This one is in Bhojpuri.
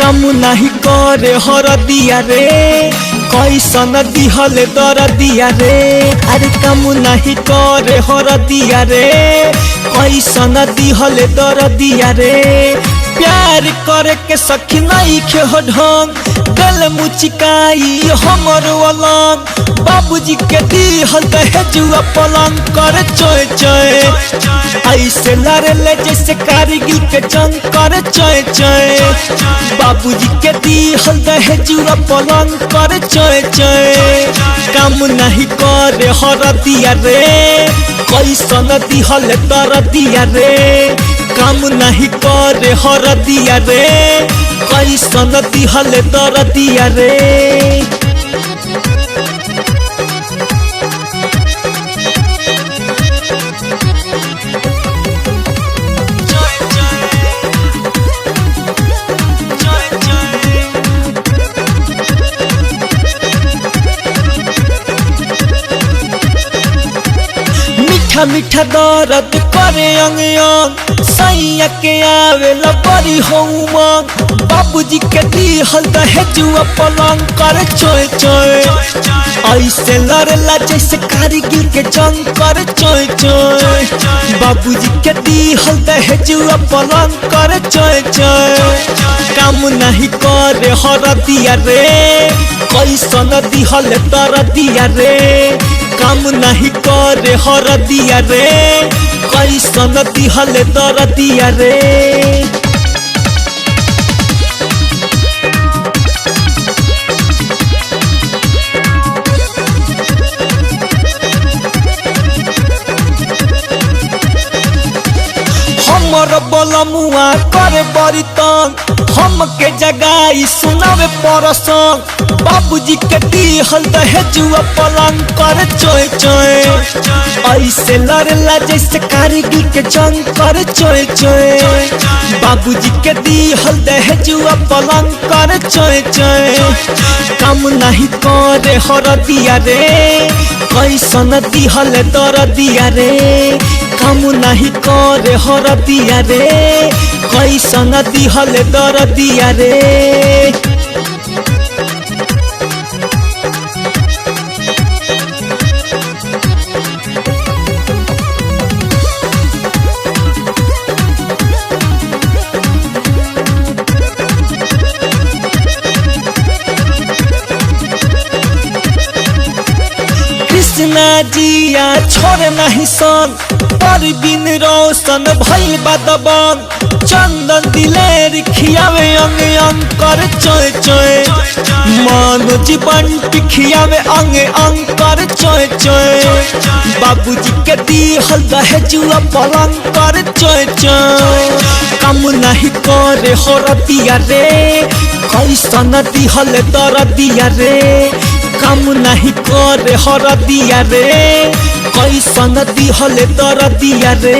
काम नहीं करे हरदिया रे कैसन दिहले दरदिया रे। अरे काम नहीं करे हरदिया रे कैसन दिहले दरदिया रे। प्यार करे के सखी नहीं खे हो ढंग गल मुचिकाई हमर अलग। बाबूजी के दिहल दहेजुआ पलंग करे चोय चोय ऐसे लड़ले जैसे कारगिल के जंग करे चोय चोय। बाबूजी के दिहल दहेजुआ पलंग करे चोय चोय। काम नहीं करे हरदिया रे कैसन दिहल दरदिया रे। काम नहीं करे हरदिया रे कैसन दिहल दरदिया रे। मीठा मीठा दर्द करे अंग अंग सैया के आवे बड़ी हो उमंग। बाबूजी के दिहल दहेजुआ पलंग करे चोय चोय ऐसे लड़ला जैसे कारगिल के जंग करे चोय चोय। बाबूजी के दिहल दहेजुआ पलंग करे चोय चोय। काम नहीं करे हरदिया रे कैसन दिहल दरदिया रे। काम नहीं करे हरदिया रे कैसन दिहल दरदिया रे। हमर बलमुआ करे बड़ी तंग हमके जगाई सुनावे परसंग। बाबूजी के दिहल दहेजुआ पलंग करे चोय चोय ऐसे लड़ला जैसे कारगिल के जंग करे चोय चोय। बाबूजी के दिहल दहेजुआ पलंग करे चोय चोय। काम नहीं करे हरदिया रे कैसन दिहल दरदिया रे। काम नहीं करे हरदिया रे कैसन दिहल दरदिया रे। कृष्णा जिया छोड़ नहीं सन परवीन रोशन भइल बा दबंग। चंदन दिलेर खियावे अंग अंग कर चोय चोय। मनोज बंटी खियावे अंग अंग कर चोय चोय। बाबूजी के दिहल दहेजुआ पलंग कर चोय चोय। काम नहीं करे हरदिया रे कैसन दिहल दरदिया रे। काम नहीं करे हरदिया रे कैसन दिहल दरदिया रे।